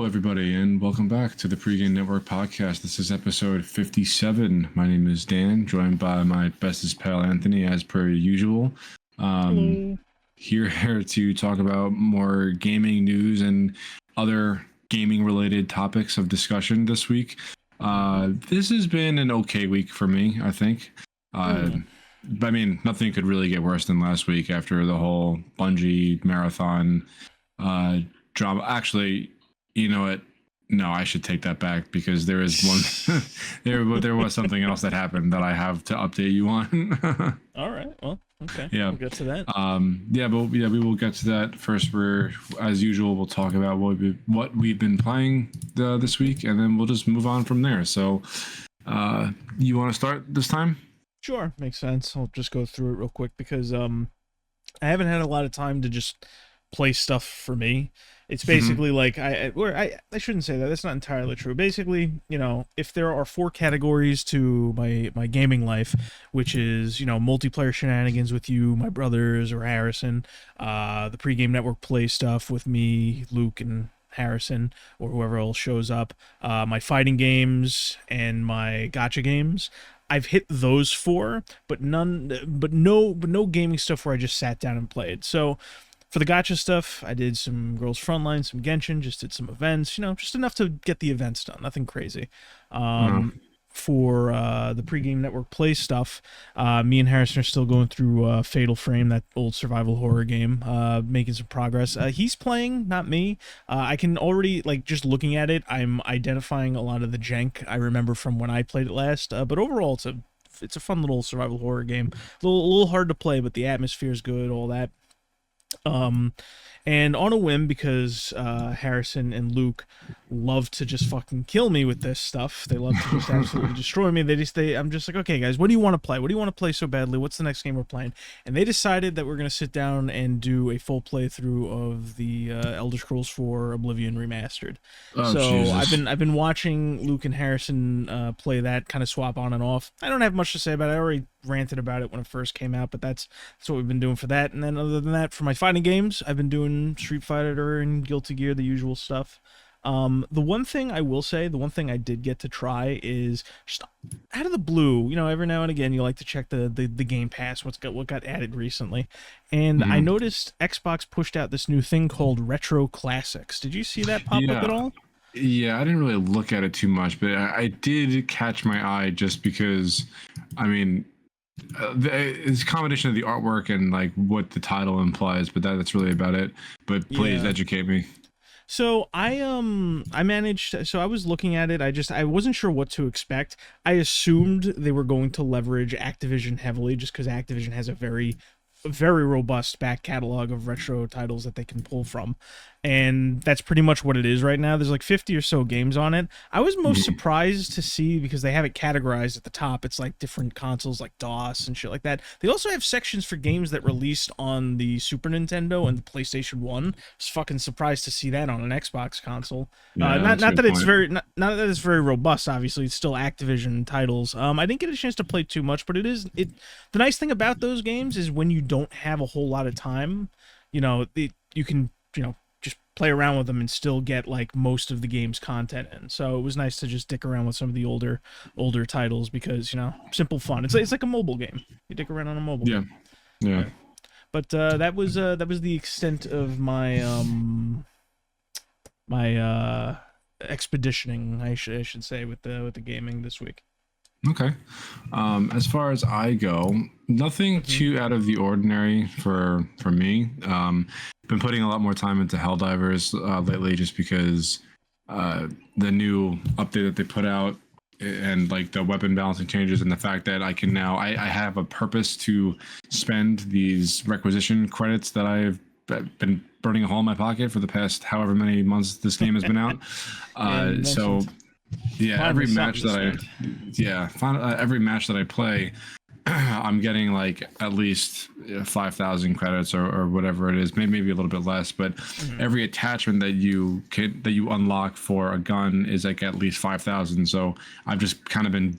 Hello, everybody, and welcome back to the Pregame Network podcast. This is episode 57. My name is Dan, joined by my bestest pal, Anthony, as per usual. Here to talk about more gaming news and other gaming-related topics of discussion this week. This has been an okay week for me, I think. But I mean, nothing could really get worse than last week after the whole Bungie marathon drama. Actually, you know what? No, I should take that back because there is one. there was something else that happened that I have to update you on. All right. Well, okay. Yeah. We'll get to that. We will get to that first. As usual, we'll talk about what we've been playing this week, and then we'll just move on from there. So, you want to start this time? Sure, makes sense. I'll just go through it real quick because I haven't had a lot of time to just play stuff for me. It's basically like I shouldn't say that. That's not entirely true. Basically, if there are 4 categories to my gaming life, which is, multiplayer shenanigans with you, my brothers or Harrison, the pregame network play stuff with me, Luke, and Harrison, or whoever else shows up, my fighting games and my gacha games. I've hit those 4, but no gaming stuff where I just sat down and played. So for the gacha stuff, I did some Girls Frontline, some Genshin, just did some events, just enough to get the events done, nothing crazy. For the pregame network play stuff, me and Harrison are still going through Fatal Frame, that old survival horror game, making some progress. He's playing, not me. I can already, just looking at it, I'm identifying a lot of the jank I remember from when I played it last. But overall, it's a fun little survival horror game. A little hard to play, but the atmosphere is good, all that. And on a whim, because Harrison and Luke love to just fucking kill me with this stuff. They love to just absolutely destroy me. I'm just like, okay, guys, what do you want to play? What do you want to play so badly? What's the next game we're playing? And they decided that we're going to sit down and do a full playthrough of the Elder Scrolls 4 Oblivion Remastered. Jesus. I've been watching Luke and Harrison play that, kind of swap on and off. I don't have much to say about it. I already ranted about it when it first came out, but that's what we've been doing for that. And then other than that, for my fighting games, I've been doing Street Fighter and Guilty Gear, the usual stuff. The one thing I will say, the one thing I did get to try is just out of the blue, every now and again you like to check the Game Pass, what got added recently, and I noticed Xbox pushed out this new thing called Retro Classics. Did you see that pop up at all? Yeah, I didn't really look at it too much, but I did catch my eye just because, I mean, it's a combination of the artwork and what the title implies, but that's really about it. But please educate me. So I managed. So I was looking at it. I wasn't sure what to expect. I assumed they were going to leverage Activision heavily, just because Activision has a very robust back catalog of retro titles that they can pull from, and that's pretty much what it is right now. There's 50 or so games on it. I was most surprised to see, because they have it categorized at the top. It's different consoles like DOS and shit like that. They also have sections for games that released on the Super Nintendo and the PlayStation 1. I was fucking surprised to see that on an Xbox console. Not that it's very robust, obviously. It's still Activision titles. I didn't get a chance to play too much, but the nice thing about those games is when you don't have a whole lot of time, you can just play around with them and still get most of the game's content in. So it was nice to just dick around with some of the older titles, because simple fun. It's like a mobile game. You dick around on a mobile game. Yeah. But that was the extent of my my expeditioning, I should say, with the gaming this week. Okay. As far as I go, nothing too out of the ordinary for me. Been putting a lot more time into Helldivers lately, just because the new update that they put out, and the weapon balancing changes, and the fact that I can now I have a purpose to spend these requisition credits that I've been burning a hole in my pocket for the past however many months this game has been out. Every match that I play, I'm getting at least 5,000 credits or whatever it is, maybe a little bit less. But every attachment that you unlock for a gun is at least 5,000. So I've just kind of been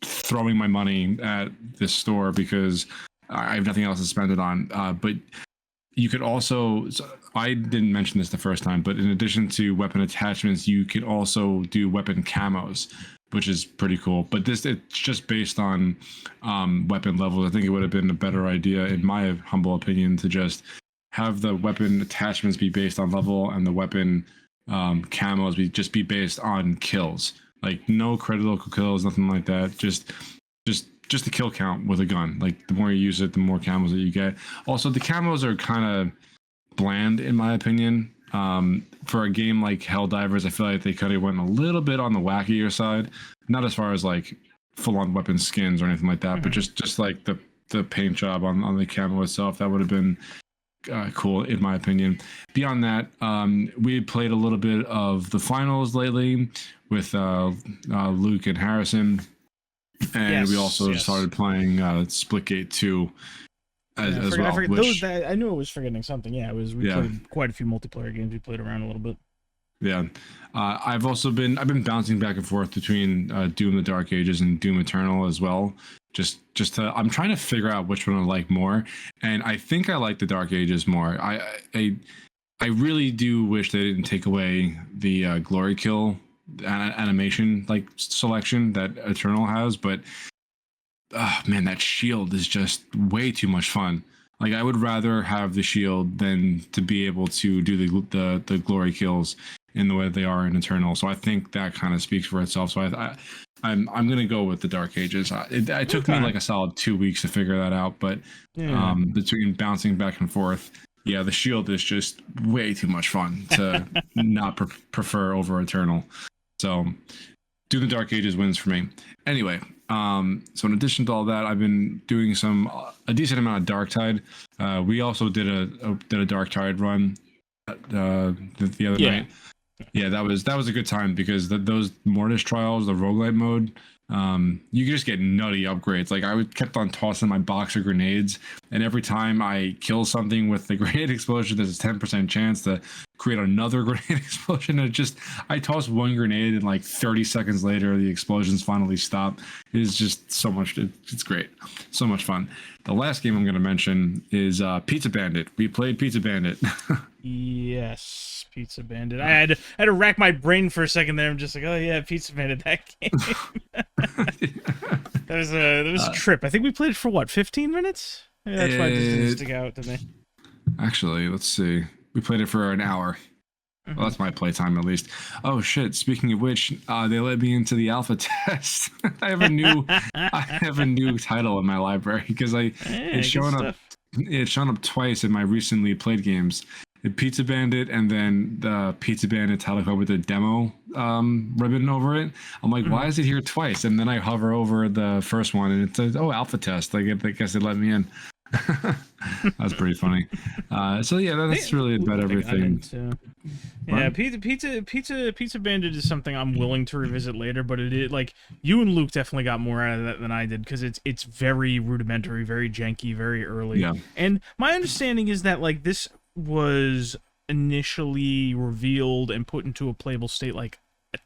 throwing my money at this store because I have nothing else to spend it on. But you could also, so I didn't mention this the first time, but in addition to weapon attachments, you could also do weapon camos, which is pretty cool. But it's just based on weapon levels. I think it would have been a better idea, in my humble opinion, to just have the weapon attachments be based on level and the weapon camos be based on kills. Like no critical kills, nothing like that. Just the kill count with a gun. Like the more you use it, the more camos that you get. Also, the camos are kind of bland in my opinion. For a game like Helldivers, I feel like they could have went a little bit on the wackier side. Not as far as like full-on weapon skins or anything like that, but just like the paint job on the camo itself, that would have been cool in my opinion. Beyond that, we played a little bit of the finals lately with Luke and Harrison. And we also started playing Splitgate 2 as well. I knew I was forgetting something. Yeah, we played quite a few multiplayer games. We played around a little bit. Yeah, I've been bouncing back and forth between Doom: The Dark Ages and Doom Eternal as well. I'm trying to figure out which one I like more, and I think I like the Dark Ages more. I really do wish they didn't take away the glory kill animation like selection that Eternal has, but man, that shield is just way too much fun. Like I would rather have the shield than to be able to do the glory kills in the way they are in Eternal. So I think that kind of speaks for itself. So I'm gonna go with the Dark Ages. It took me like a solid 2 weeks to figure that out, but between bouncing back and forth, yeah, the shield is just way too much fun to not prefer over Eternal. So, Doom: The Dark Ages wins for me. Anyway, so in addition to all that, I've been doing a decent amount of Darktide. We also did a Darktide run the other night. Yeah, that was a good time because those Mortis trials, the roguelite mode, you can just get nutty upgrades. Like I kept on tossing my box of grenades, and every time I kill something with the grenade explosion, there's a 10% chance to create another grenade explosion. And I toss one grenade, and like 30 seconds later, the explosions finally stop. It's just so much. It's great, so much fun. The last game I'm going to mention is Pizza Bandit. We played Pizza Bandit. Yes, Pizza Bandit. I had to rack my brain for a second there. I'm just like, oh yeah, Pizza Bandit, that game. That was a trip. I think we played it for what, 15 minutes? Maybe that's why it just didn't stick out to me. Actually, let's see. We played it for an hour. Well, that's my playtime at least. Oh shit! Speaking of which, they let me into the alpha test. I have a new title in my library because it's shown up twice in my recently played games. The Pizza Bandit and then the Pizza Bandit title card with the demo ribbon over it. I'm like, why is it here twice? And then I hover over the first one and it says, "Oh, alpha test." I guess it let me in. That's pretty funny. So yeah, that's really about everything. Yeah, Pizza Bandit is something I'm willing to revisit later, but it is like you and Luke definitely got more out of that than I did because it's very rudimentary, very janky, very early. Yeah. And my understanding is that like this was initially revealed and put into a playable state like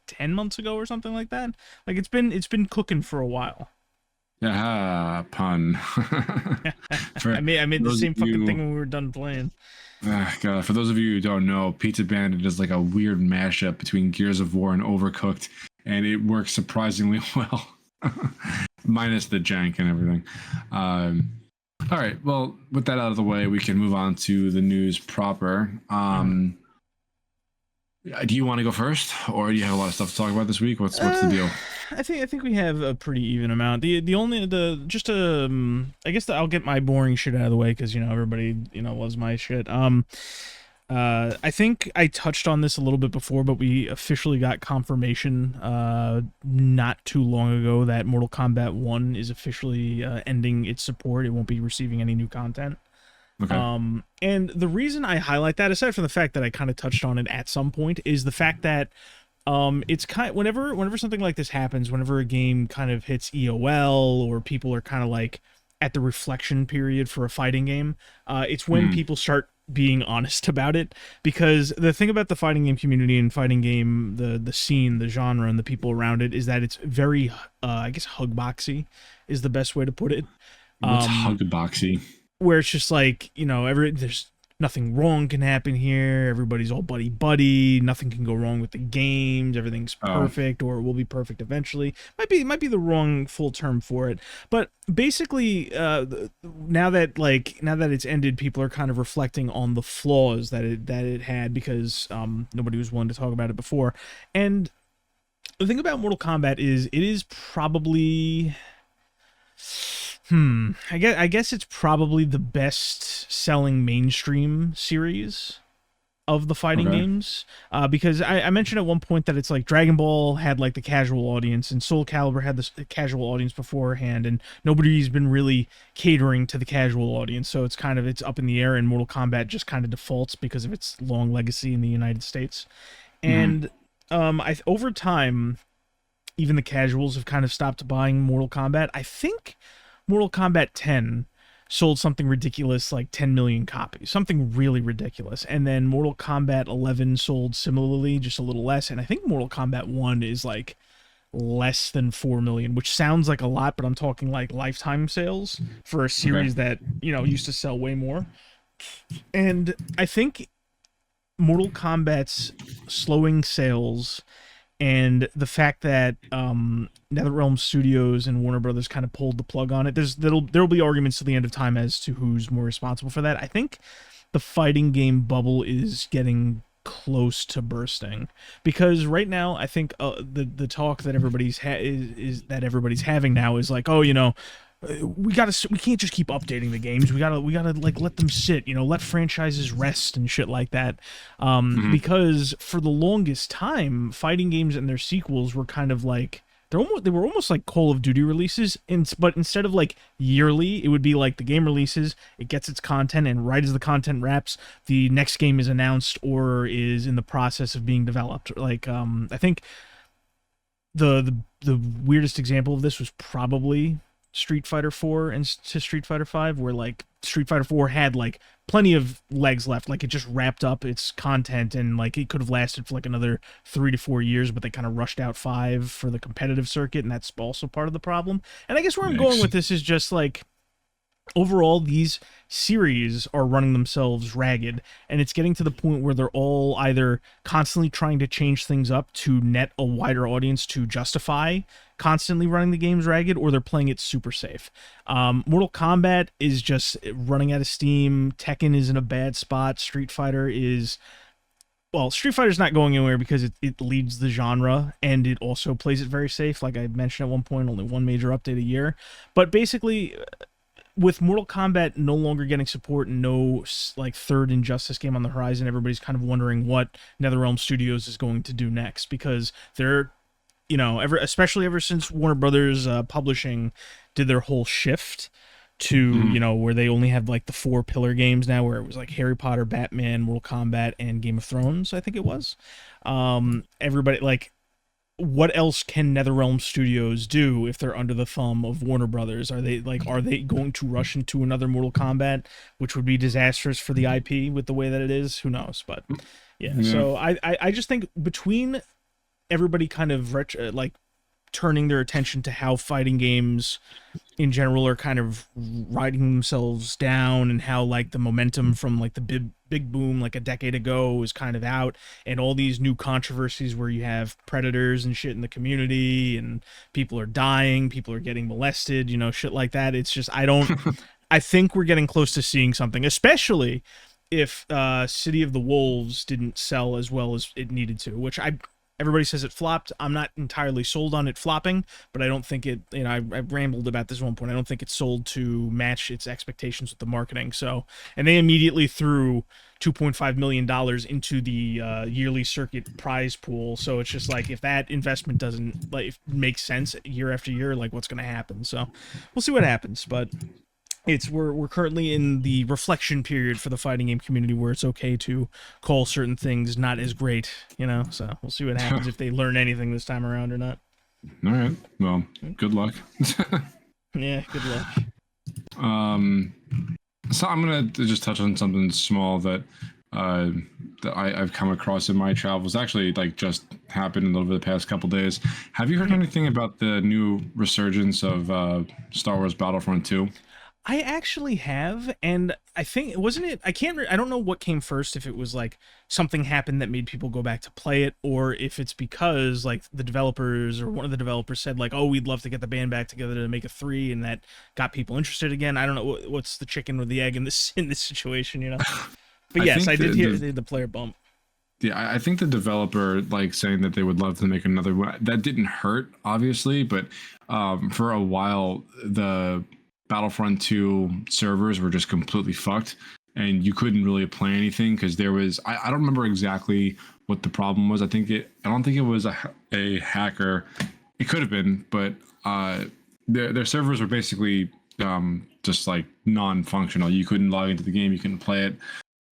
10 months ago or something like that. Like it's been cooking for a while. Yeah, pun. I made the same fucking thing when we were done playing. God, for those of you who don't know, Pizza Bandit is like a weird mashup between Gears of War and Overcooked, and it works surprisingly well, minus the jank and everything. All right, well, with that out of the way, we can move on to the news proper. Do you want to go first, or do you have a lot of stuff to talk about this week? What's the deal? I think we have a pretty even amount. I guess I'll get my boring shit out of the way because everybody loves my shit. I think I touched on this a little bit before, but we officially got confirmation not too long ago that Mortal Kombat 1 is officially ending its support. It won't be receiving any new content. Okay. And the reason I highlight that, aside from the fact that I kind of touched on it at some point, is the fact that it's kind of, whenever something like this happens, whenever a game kind of hits EOL or people are kind of like at the reflection period for a fighting game, it's when people start being honest about it. Because the thing about the fighting game community and fighting game, the scene, the genre, and the people around it is that it's very, I guess, hugboxy is the best way to put it. What's hugboxy? Where it's just like, there's nothing wrong can happen here. Everybody's all buddy buddy. Nothing can go wrong with the games. Everything's Oh, perfect, or it will be perfect eventually. Might be the wrong full term for it. But basically, now that it's ended, people are kind of reflecting on the flaws that it had, because nobody was willing to talk about it before. And the thing about Mortal Kombat is it is probably I guess it's probably the best selling mainstream series of the fighting okay. games, because I mentioned at one point that it's like Dragon Ball had like the casual audience, and Soul Calibur had the casual audience beforehand, and nobody's been really catering to the casual audience, so it's up in the air, and Mortal Kombat just kind of defaults because of its long legacy in the United States. Hmm. And over time, even the casuals have kind of stopped buying Mortal Kombat. I think Mortal Kombat 10 sold something ridiculous like 10 million copies, something really ridiculous. And then Mortal Kombat 11 sold similarly, just a little less. And I think Mortal Kombat 1 is like less than 4 million, which sounds like a lot, but I'm talking like lifetime sales for a Okay. series that, used to sell way more. And I think Mortal Kombat's slowing sales and the fact that NetherRealm Studios and Warner Brothers kind of pulled the plug on it. There'll be arguments to the end of time as to who's more responsible for that. I think the fighting game bubble is getting close to bursting, because right now I think the talk that is that everybody's having now is like, oh, we can't just keep updating the games. We gotta like let them sit, let franchises rest and shit like that. Hmm. Because for the longest time, fighting games and their sequels were kind of like they were almost like Call of Duty releases, but instead of like yearly, it would be like the game releases, it gets its content, and right as the content wraps, the next game is announced or is in the process of being developed. Like I think the weirdest example of this was probably Street Fighter 4 and to Street Fighter 5, where like Street Fighter 4 had like plenty of legs left, like it just wrapped up its content, and like it could have lasted for like another 3 to 4 years, but they kind of rushed out 5 for the competitive circuit, and that's also part of the problem. And I guess where I'm going Yikes. with this is just like overall these series are running themselves ragged, and it's getting to the point where they're all either constantly trying to change things up to net a wider audience to justify constantly running the games ragged, or they're playing it super safe. Mortal Kombat is just running out of steam. Tekken is in a bad spot. Street Fighter's not going anywhere because it leads the genre, and it also plays it very safe. Like I mentioned at one point, only one major update a year. But basically, with Mortal Kombat no longer getting support and no like third Injustice game on the horizon, everybody's kind of wondering what NetherRealm Studios is going to do next, because they're especially ever since Warner Brothers Publishing did their whole shift to Hmm. where they only have like the 4 pillar games now, where it was like Harry Potter, Batman, Mortal Kombat, and Game of Thrones, I think it was. Everybody like, what else can NetherRealm Studios do if they're under the thumb of Warner Brothers? Are they going to rush into another Mortal Kombat, which would be disastrous for the IP with the way that it is? Who knows? But yeah, Yeah. so I just think between everybody kind of like turning their attention to how fighting games in general are kind of riding themselves down, and how like the momentum from like the big boom like a decade ago is kind of out, and all these new controversies where you have predators and shit in the community, and people are dying, people are getting molested, shit like that. It's just I think we're getting close to seeing something, especially if City of the Wolves didn't sell as well as it needed to, which everybody says it flopped. I'm not entirely sold on it flopping, but I don't think it, I rambled about this at one point. I don't think it sold to match its expectations with the marketing. So, and they immediately threw $2.5 million into the yearly circuit prize pool. So it's just like, if that investment doesn't like make sense year after year, like what's going to happen? So we'll see what happens. But we're currently in the reflection period for the fighting game community, where it's okay to call certain things not as great, so we'll see what happens if they learn anything this time around or not. All right. Well, good luck. Yeah, good luck. um, so I'm gonna just touch on something small that I've come across in my travels. Actually, like just happened over the past couple days. Have you heard anything about the new resurgence of Star Wars Battlefront 2? I actually have, and I think wasn't it? I don't know what came first. If it was like something happened that made people go back to play it, or if it's because like the developers or one of the developers said like, "Oh, we'd love to get the band back together to make a 3," and that got people interested again. I don't know what's the chicken or the egg in this situation, you know. But yes, I did hear the player bump. Yeah, I think the developer like saying that they would love to make another one, that didn't hurt, obviously, but for a while the Battlefront 2 servers were just completely fucked, and you couldn't really play anything because there was I don't remember exactly what the problem was. I don't think it was a hacker. It could have been, but their servers were basically just like non-functional. You couldn't log into the game, you couldn't play it,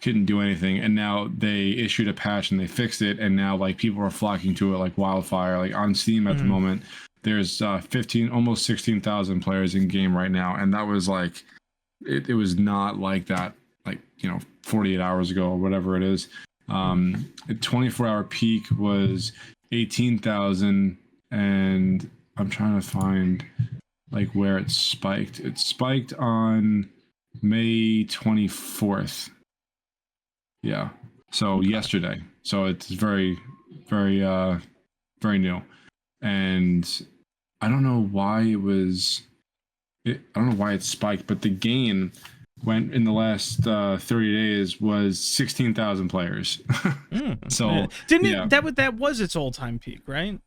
couldn't do anything. And now they issued a patch and they fixed it, and now like people are flocking to it like wildfire. Like on Steam at the moment, there's 15 almost 16,000 players in game right now, and that was like it was not like that, like, you know, 48 hours ago or whatever it is. A 24-hour peak was 18,000, and I'm trying to find like where it spiked. It spiked on May 24th. Yeah. So yesterday. So it's very, very, very new. And I don't know why I don't know why it spiked, but the game went in the last 30 days was 16,000 players. So didn't it, that was its all-time peak, right?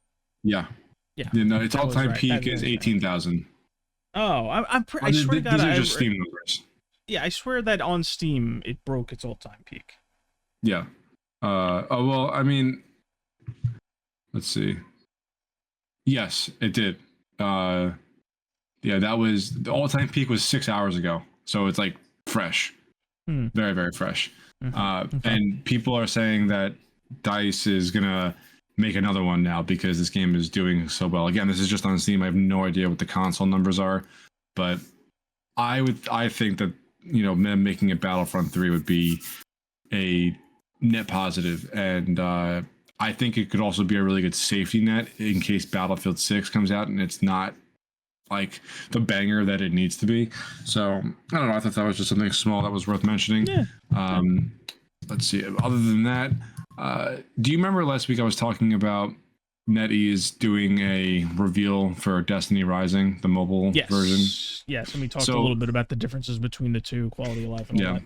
Yeah. Yeah. You know, its all-time peak is 18,000. Oh, I swear to God, these are just Steam numbers. Yeah, I swear that on Steam it broke its all-time peak. Yeah. Oh well, I mean, let's see. Yes, it did. Yeah, that was the all-time peak was 6 hours ago. So it's like fresh, very, very fresh. Okay. And people are saying that DICE is gonna make another one now because this game is doing so well. Again, this is just on Steam. I have no idea what the console numbers are, but I think that, you know, them making a Battlefront 3 would be a net positive, and I think it could also be a really good safety net in case Battlefield 6 comes out and it's not like the banger that it needs to be. So I don't know, I thought that was just something small that was worth mentioning. Let's see, other than that, do you remember last week I was talking about NetEase doing a reveal for Destiny Rising, the mobile version? Yes, and we talked a little bit about the differences between the two, quality of life and all that.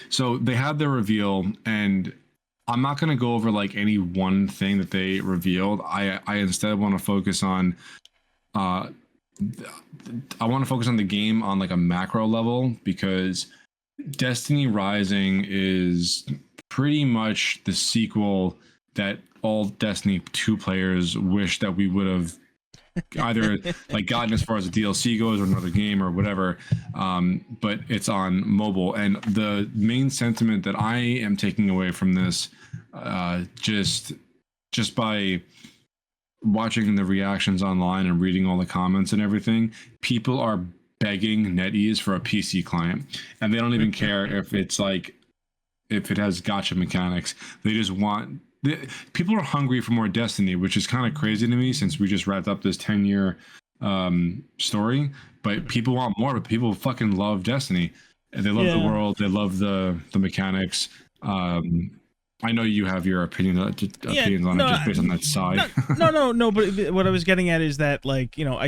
So they had their reveal, and I'm not going to go over like any one thing that they revealed. I instead want to focus on I want to focus on the game on like a macro level, because Destiny Rising is pretty much the sequel that all Destiny 2 players wish that we would have either like gotten as far as the DLC goes or another game or whatever, but it's on mobile. And the main sentiment that I am taking away from this, just by watching the reactions online and reading all the comments and everything, people are begging NetEase for a PC client, and they don't even care if it's like if it has gacha mechanics. They just want people are hungry for more Destiny, which is kind of crazy to me since we just wrapped up this 10-year story. But people want more. But people fucking love Destiny, and they love the world. They love the mechanics. I know you have your opinions on it just based on that side. No. But what I was getting at is that, like, you know,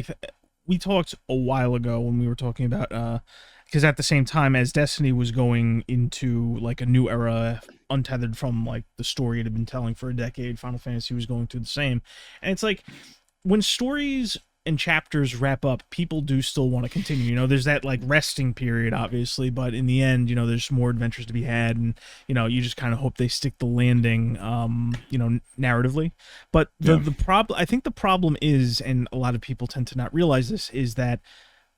we talked a while ago when we were talking about because at the same time as Destiny was going into like a new era, untethered from like the story it had been telling for a decade, Final Fantasy was going through the same. And it's like when stories and chapters wrap up, people do still want to continue. You know, there's that like resting period, obviously, but in the end, you know, there's more adventures to be had, and you know, you just kind of hope they stick the landing, you know, narratively. But the problem, I think the problem is, and a lot of people tend to not realize this, is that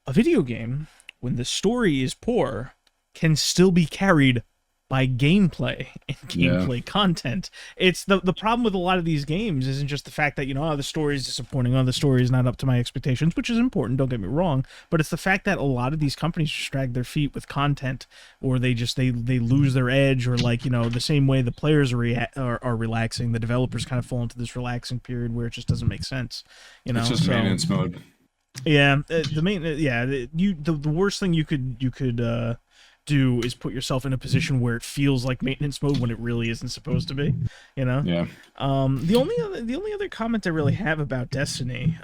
a video game, when the story is poor, can still be carried by gameplay and gameplay content. It's the problem with a lot of these games isn't just the fact that, you know, oh, the story is disappointing, oh, the story is not up to my expectations, which is important, don't get me wrong, but it's the fact that a lot of these companies just drag their feet with content, or they lose their edge, or like, you know, the same way the players are relaxing, the developers kind of fall into this relaxing period where it just doesn't make sense, you know. It's just maintenance mode. Yeah, the main yeah, the worst thing you could do is put yourself in a position where it feels like maintenance mode when it really isn't supposed to be, you know. Yeah. The only other comment I really have about Destiny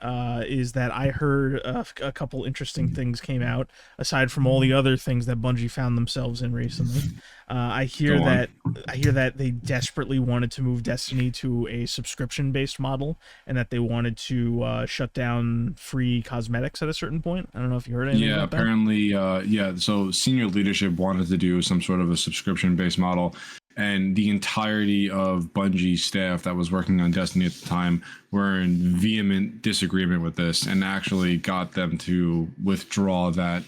is that I heard a couple interesting things came out aside from all the other things that Bungie found themselves in recently. I hear Go on. that I hear that they desperately wanted to move Destiny to a subscription-based model, and that they wanted to shut down free cosmetics at a certain point. I don't know if you heard anything Yeah, about that. apparently, yeah. So senior leadership wanted to do some sort of a subscription-based model, and the entirety of Bungie staff that was working on Destiny at the time were in vehement disagreement with this, and actually got them to withdraw that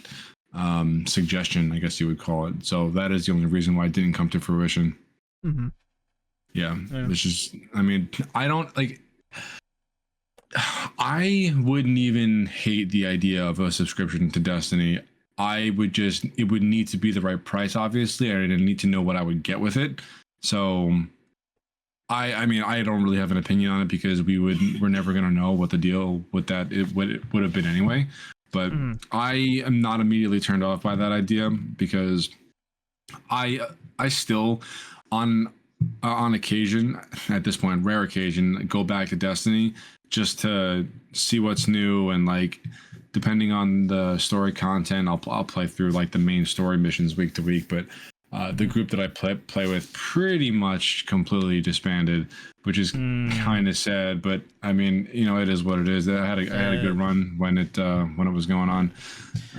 suggestion, I guess you would call it. So that is the only reason why it didn't come to fruition. Mm-hmm. Yeah, Yeah. it's just, I mean, I don't like. I wouldn't even hate the idea of a subscription to Destiny. I would just, it would need to be the right price, obviously. I didn't need to know what I would get with it. So I mean, I don't really have an opinion on it because we're never going to know what the deal with that, what it would have been anyway. But Mm-hmm. I am not immediately turned off by that idea because I still on occasion, at this point, rare occasion, go back to Destiny just to see what's new, and like depending on the story content, I'll play through like the main story missions week to week. But the group that I play with pretty much completely disbanded, which is kind of sad. But I mean, you know, it is what it is. I had a good run when it was going on.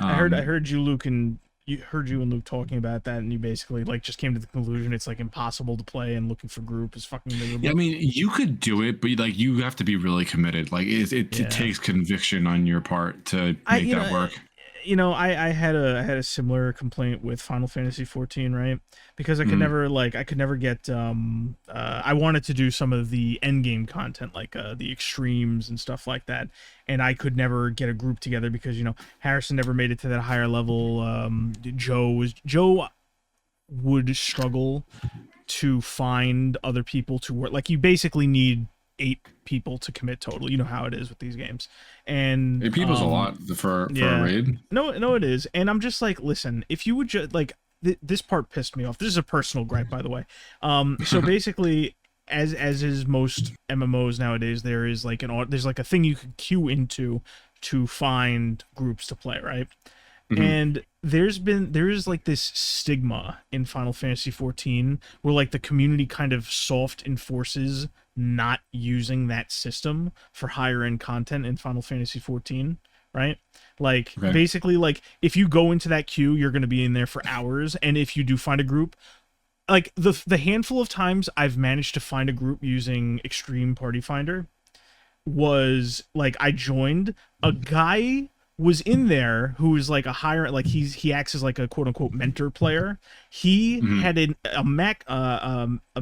I heard you, Luke, and you and Luke talking about that, and you basically like just came to the conclusion it's like impossible to play, and looking for group is fucking miserable. Yeah, I mean, you could do it, but like you have to be really committed. Like it takes conviction on your part to make that work. I had a similar complaint with Final Fantasy 14, right? Because I could never get I wanted to do some of the end game content, like the extremes and stuff like that, and I could never get a group together because Harrison never made it to that higher level. Joe would struggle to find other people to work. Like, you basically need 8 people to commit total. You know how it is with these games. And 8 people's a lot for a raid. No, it is. And I'm just like, listen, if you would just like this part pissed me off. This is a personal gripe, by the way. So basically, as is most MMOs nowadays, there's like a thing you can queue into to find groups to play, right? Mm-hmm. And there is like this stigma in Final Fantasy 14 where like the community kind of soft enforces not using that system for higher end content in Final Fantasy 14, right? Like, basically, like, if you go into that queue, you're going to be in there for hours, and if you do find a group, like the handful of times I've managed to find a group using Extreme Party Finder was like, I joined, a guy was in there who was like a higher, like he acts as like a quote unquote mentor player. He had a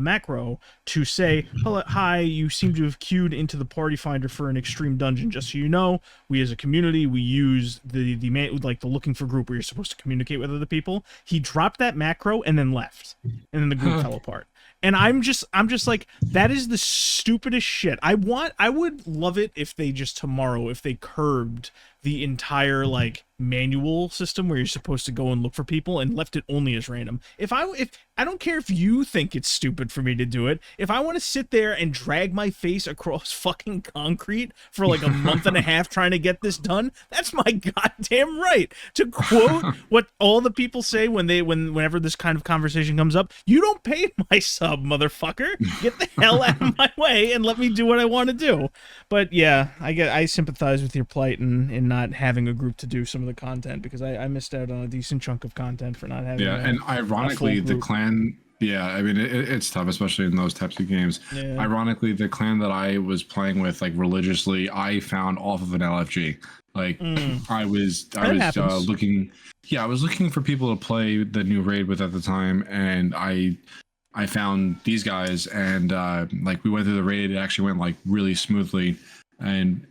macro to say, hello, hi, you seem to have queued into the party finder for an extreme dungeon. Just so you know, we as a community, we use the looking for group where you're supposed to communicate with other people. He dropped that macro and then left, and then the group fell apart. And I'm just like, that is the stupidest shit. I would love it if they just tomorrow, if they curbed the entire like manual system where you're supposed to go and look for people and left it only as random. If I don't care if you think it's stupid for me to do it. If I want to sit there and drag my face across fucking concrete for like a month and a half trying to get this done, that's my goddamn right. To quote what all the people say whenever this kind of conversation comes up, you don't pay my sub, motherfucker. Get the hell out of my way and let me do what I want to do. But yeah, I sympathize with your plight in not having a group to do some of the content, because I missed out on a decent chunk of content for not having and ironically the clan, I mean it's tough, especially in those types of games. Ironically, the clan that I was playing with like religiously, I found off of an LFG. Like I was looking I was looking for people to play the new raid with at the time, and I found these guys, and like we went through the raid. It actually went like really smoothly, and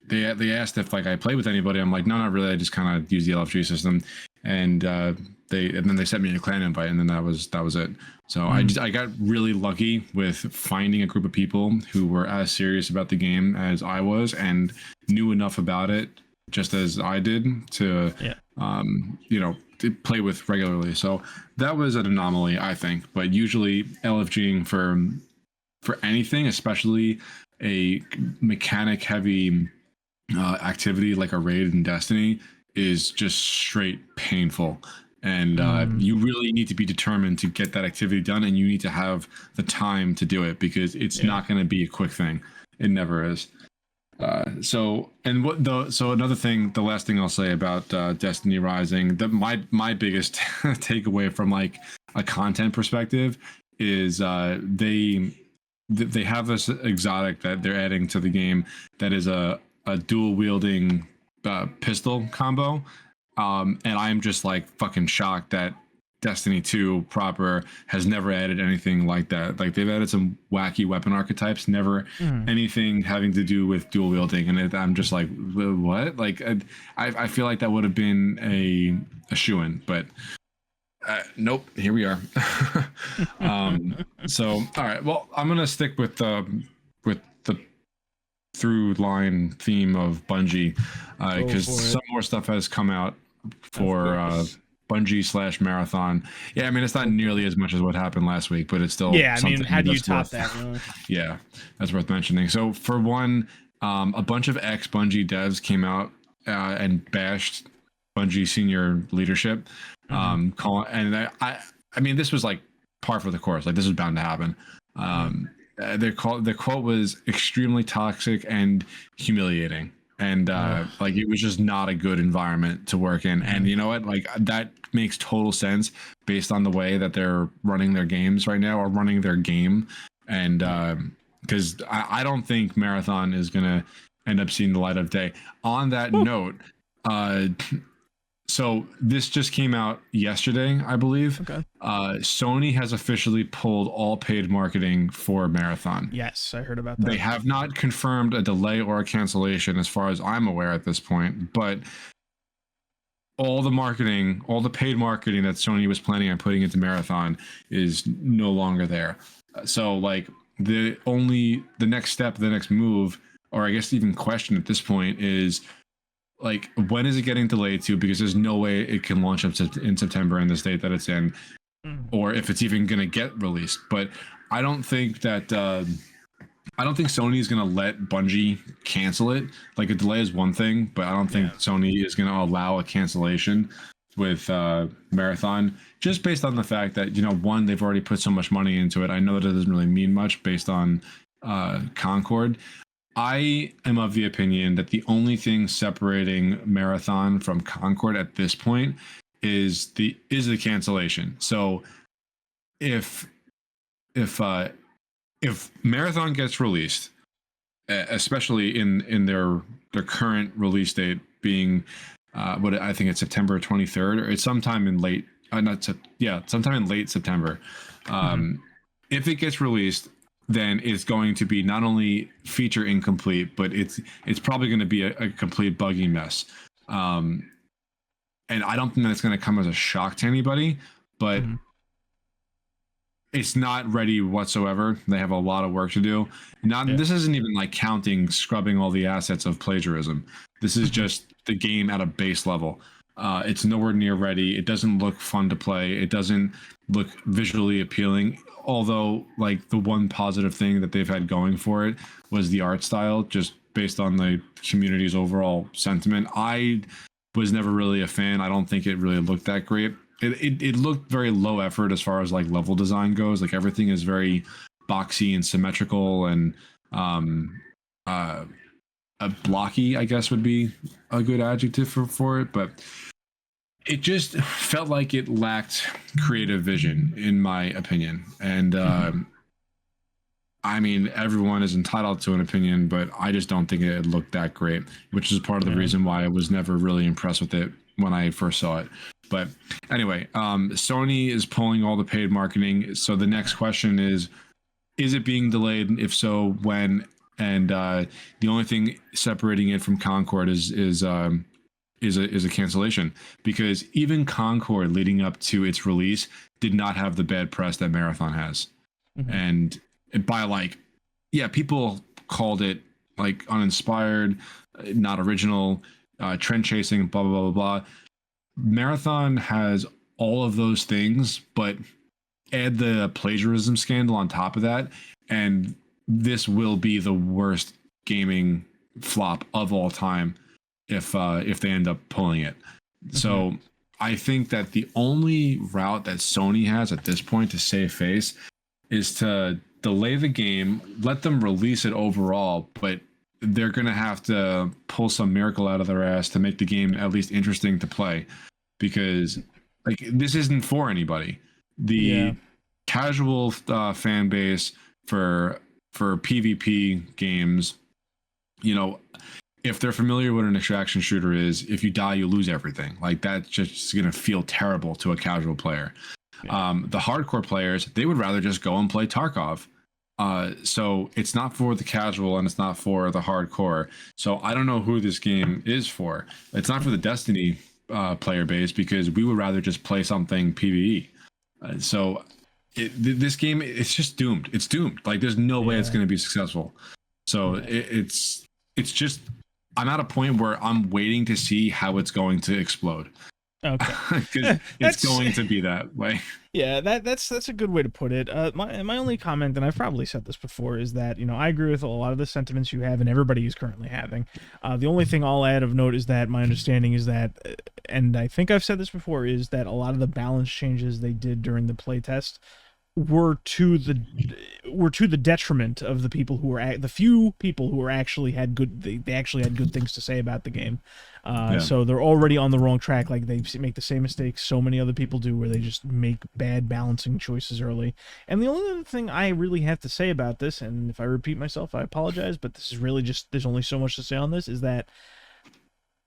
they asked if like I played with anybody. I'm like, no, not really. I just kind of use the LFG system. and then they sent me a clan invite, and then that was it. So I got really lucky with finding a group of people who were as serious about the game as I was and knew enough about it just as I did to to play with regularly. So that was an anomaly, I think. But usually LFGing for anything, especially a mechanic heavy activity like a raid in Destiny, is just straight painful. And you really need to be determined to get that activity done, and you need to have the time to do it, because it's not going to be a quick thing. It never is. So another thing, the last thing I'll say about Destiny Rising, that my biggest takeaway from like a content perspective is they have this exotic that they're adding to the game that is a dual wielding pistol combo. And I'm just like fucking shocked that Destiny 2 proper has never added anything like that. Like, they've added some wacky weapon archetypes, never anything having to do with dual wielding. And I'm just like, what? Like, I feel like that would have been a shoo-in, but nope, here we are. So, all right, well, I'm going to stick with the through line theme of Bungie, because some more stuff has come out for Bungie / Marathon. Yeah, I mean, it's not nearly as much as what happened last week, but it's still I mean, how do you top that? Really? Yeah, that's worth mentioning. So for one, a bunch of ex-Bungie devs came out and bashed Bungie senior leadership. And I mean, this was like par for the course. Like, this was bound to happen. Their quote was extremely toxic and humiliating, and like, it was just not a good environment to work in. And you know what, like, that makes total sense based on the way that they're running their games right now, or running their game. And because I don't think Marathon is gonna end up seeing the light of day. On that note, so this just came out yesterday, I believe. Okay. Sony has officially pulled all paid marketing for Marathon. Yes, I heard about that. They have not confirmed a delay or a cancellation as far as I'm aware at this point, but all the paid marketing that Sony was planning on putting into Marathon is no longer there. So like, the next step, the next move, or I guess even question at this point is, like, when is it getting delayed to? Because there's no way it can launch up in September in the state that it's in, or if it's even going to get released. But I don't think Sony is going to let Bungie cancel it. Like, a delay is one thing, but I don't think Sony is going to allow a cancellation with Marathon, just based on the fact that, one, they've already put so much money into it. I know that it doesn't really mean much based on Concord. I am of the opinion that the only thing separating Marathon from Concord at this point is the cancellation. So if Marathon gets released, especially in their current release date being what I think it's September 23rd, or it's sometime in late sometime in late September. If it gets released, then it's going to be not only feature incomplete, but it's probably going to be a complete buggy mess. And I don't think that's going to come as a shock to anybody, but it's not ready whatsoever. They have a lot of work to do. This isn't even like counting scrubbing all the assets of plagiarism. This is just the game at a base level. It's nowhere near ready. It doesn't look fun to play. It doesn't look visually appealing. Although, like, the one positive thing that they've had going for it was the art style, just based on the community's overall sentiment. I was never really a fan. I don't think it really looked that great. It looked very low effort as far as like level design goes. Like, everything is very boxy and symmetrical, and blocky, I guess, would be a good adjective for it. But it just felt like it lacked creative vision, in my opinion. And I mean, everyone is entitled to an opinion, but I just don't think it looked that great, which is part of the reason why I was never really impressed with it when I first saw it. But anyway, Sony is pulling all the paid marketing. So the next question is it being delayed? If so, when? And the only thing separating it from Concord is is a cancellation, because even Concord leading up to its release did not have the bad press that Marathon has. And by like, yeah, people called it like uninspired, not original, trend chasing, blah, blah, blah, blah, blah. Marathon has all of those things, but add the plagiarism scandal on top of that, and this will be the worst gaming flop of all time if they end up pulling it. So I think that the only route that Sony has at this point to save face is to delay the game, let them release it overall, but they're going to have to pull some miracle out of their ass to make the game at least interesting to play, because like this isn't for anybody. The casual fan base for PvP games, you know, if they're familiar with what an extraction shooter is, if you die, you lose everything. Like that's just going to feel terrible to a casual player. The hardcore players, they would rather just go and play Tarkov. So it's not for the casual and it's not for the hardcore. So I don't know who this game is for. It's not for the Destiny player base, because we would rather just play something PvE. This game, it's just doomed. It's doomed. Like there's no way it's going to be successful. So it's just, I'm at a point where I'm waiting to see how it's going to explode. Okay. Because it's going to be that way. Yeah, that's a good way to put it. My only comment, and I've probably said this before, is that, you know, I agree with a lot of the sentiments you have and everybody is currently having. The only thing I'll add of note is that my understanding is that, and I think I've said this before, is that a lot of the balance changes they did during the playtest were to the detriment of the people who were the few people who were actually had good they actually had good things to say about the game. So they're already on the wrong track. Like they make the same mistakes so many other people do, where they just make bad balancing choices early. And the only other thing I really have to say about this, and if I repeat myself, I apologize, but this is really just, there's only so much to say on this, is that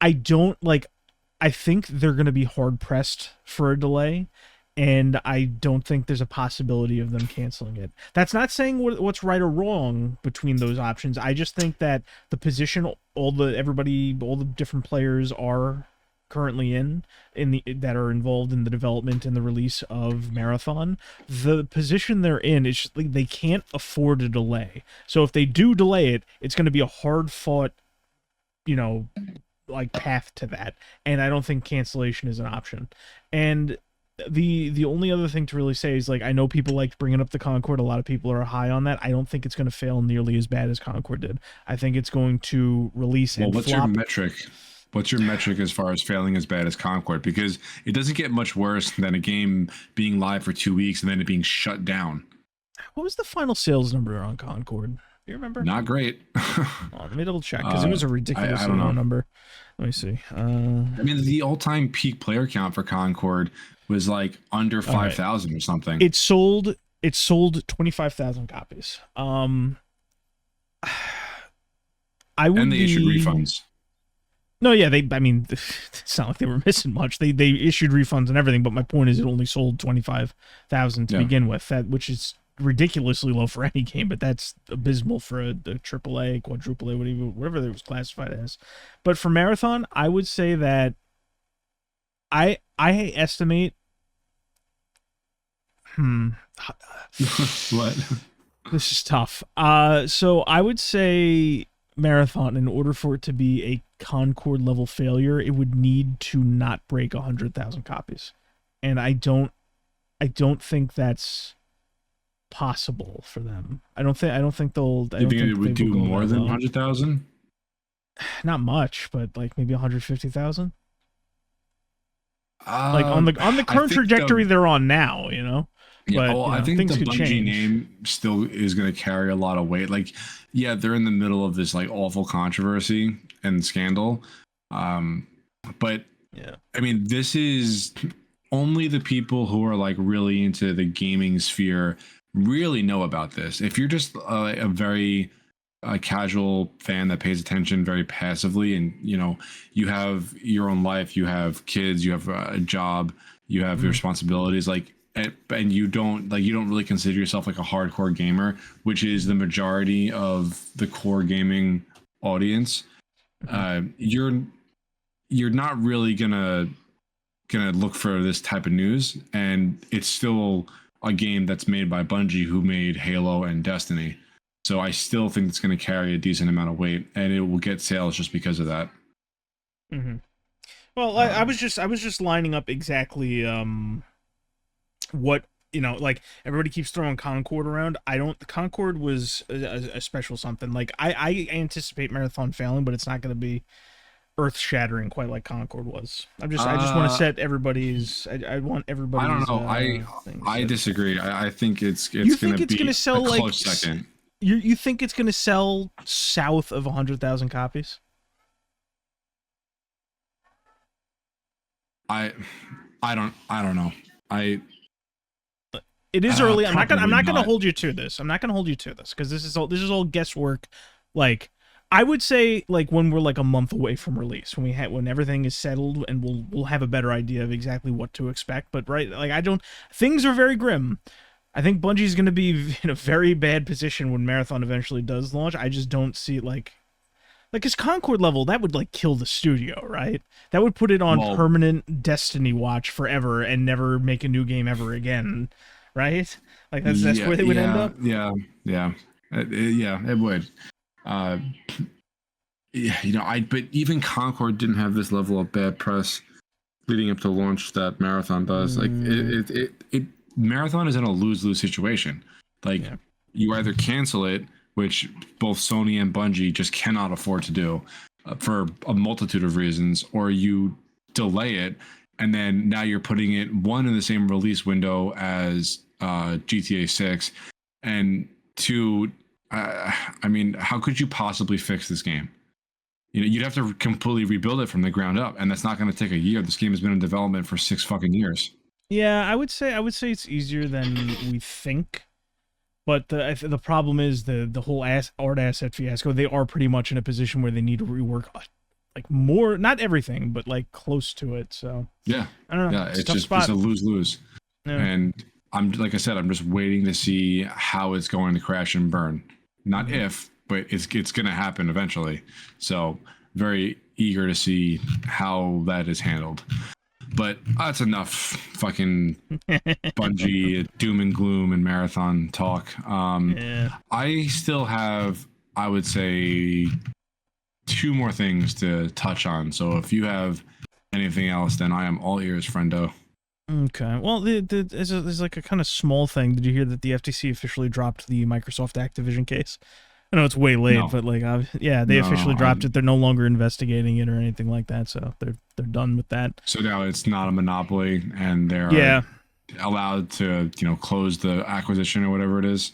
I think they're going to be hard pressed for a delay. And I don't think there's a possibility of them canceling it. That's not saying what's right or wrong between those options. I just think that the position all the different players are currently that are involved in the development and the release of Marathon, the position they're in is just, like, they can't afford a delay. So if they do delay it, it's going to be a hard fought, you know, like path to that. And I don't think cancellation is an option. And the only other thing to really say is, like, I know people like bringing up the Concord. A lot of people are high on that. I don't think it's going to fail nearly as bad as Concord did. I think it's going to release and what's flop. Your metric? What's your metric as far as failing as bad as Concord? Because it doesn't get much worse than a game being live for 2 weeks and then it being shut down. What was the final sales number on Concord? Do you remember? Not great. Let me double check, because it was a ridiculous low number. Let me see. I mean, the all-time peak player count for Concord was like under 5,000 or something. It sold 25,000 copies. And they issued refunds. No, yeah, it's not like they were missing much. They issued refunds and everything, but my point is it only sold 25,000 to begin with, which is ridiculously low for any game, but that's abysmal for a AAA, quadruple A, whatever it was classified as. But for Marathon, I would say that I estimate what? This is tough. So I would say Marathon, in order for it to be a Concord level failure, it would need to not break 100,000 copies. And I don't think that's possible for them. I don't think they'll. You think it would do more than 100,000? Not much, but like maybe 150,000. Like on the current trajectory they're on now, you know. Yeah, but I think the Bungie name still is going to carry a lot of weight. Like, yeah, they're in the middle of this like awful controversy and scandal, but yeah, I mean, this is only the people who are like really into the gaming sphere really know about this. If you're just a very casual fan that pays attention very passively, and you know, you have your own life, you have kids, you have a job, you have your responsibilities, like, and you don't really consider yourself like a hardcore gamer, which is the majority of the core gaming audience. You're you're not really gonna look for this type of news, and it's still a game that's made by Bungie, who made Halo and Destiny. So I still think it's going to carry a decent amount of weight, and it will get sales just because of that. Mm-hmm. Well, I was just lining up exactly what, like everybody keeps throwing Concord around. The Concord was a special something. Like I anticipate Marathon failing, but it's not going to be earth-shattering quite like Concord was. I just want to set everybody's. I want everybody's. I don't know. I disagree. I think it's going to be sell a close like second. You think it's going to sell south of 100,000 copies? I don't know. It is early. I'm not gonna hold you to this. I'm not gonna hold you to this because this is all guesswork. Like, I would say, like, when we're like a month away from release, when everything is settled, and we'll have a better idea of exactly what to expect. But right, like, things are very grim. I think Bungie's gonna be in a very bad position when Marathon eventually does launch. I just don't see like his Concord level, that would like kill the studio, right? That would put it on permanent Destiny watch forever and never make a new game ever again, right? Like that's where they would end up. Yeah, it would. But even Concord didn't have this level of bad press leading up to launch that Marathon does. Like it Marathon is in a lose-lose situation. Like you either cancel it, which both Sony and Bungie just cannot afford to do for a multitude of reasons, or you delay it, and then now you're putting it one in the same release window as GTA 6, and two, I mean, how could you possibly fix this game? You'd have to completely rebuild it from the ground up, and that's not going to take a year. This game has been in development for 6 fucking years. Yeah, I would say it's easier than we think. But the problem is the whole art asset fiasco. They are pretty much in a position where they need to rework like more, not everything, but like close to it. So yeah, I don't know. Yeah, it's a lose-lose. Yeah. And I'm I'm just waiting to see how it's going to crash and burn. Not if, but it's going to happen eventually. So very eager to see how that is handled. But that's enough fucking Bungie doom and gloom and Marathon talk. I still have, I would say, 2 more things to touch on. So if you have anything else, then I am all ears, friendo. Okay. Well, there's like a kind of small thing. Did you hear that the FTC officially dropped the Microsoft Activision case? I know it's way late, but like, they officially dropped it. They're no longer investigating it or anything like that, so they're done with that. So now it's not a monopoly, and they're allowed to close the acquisition or whatever it is.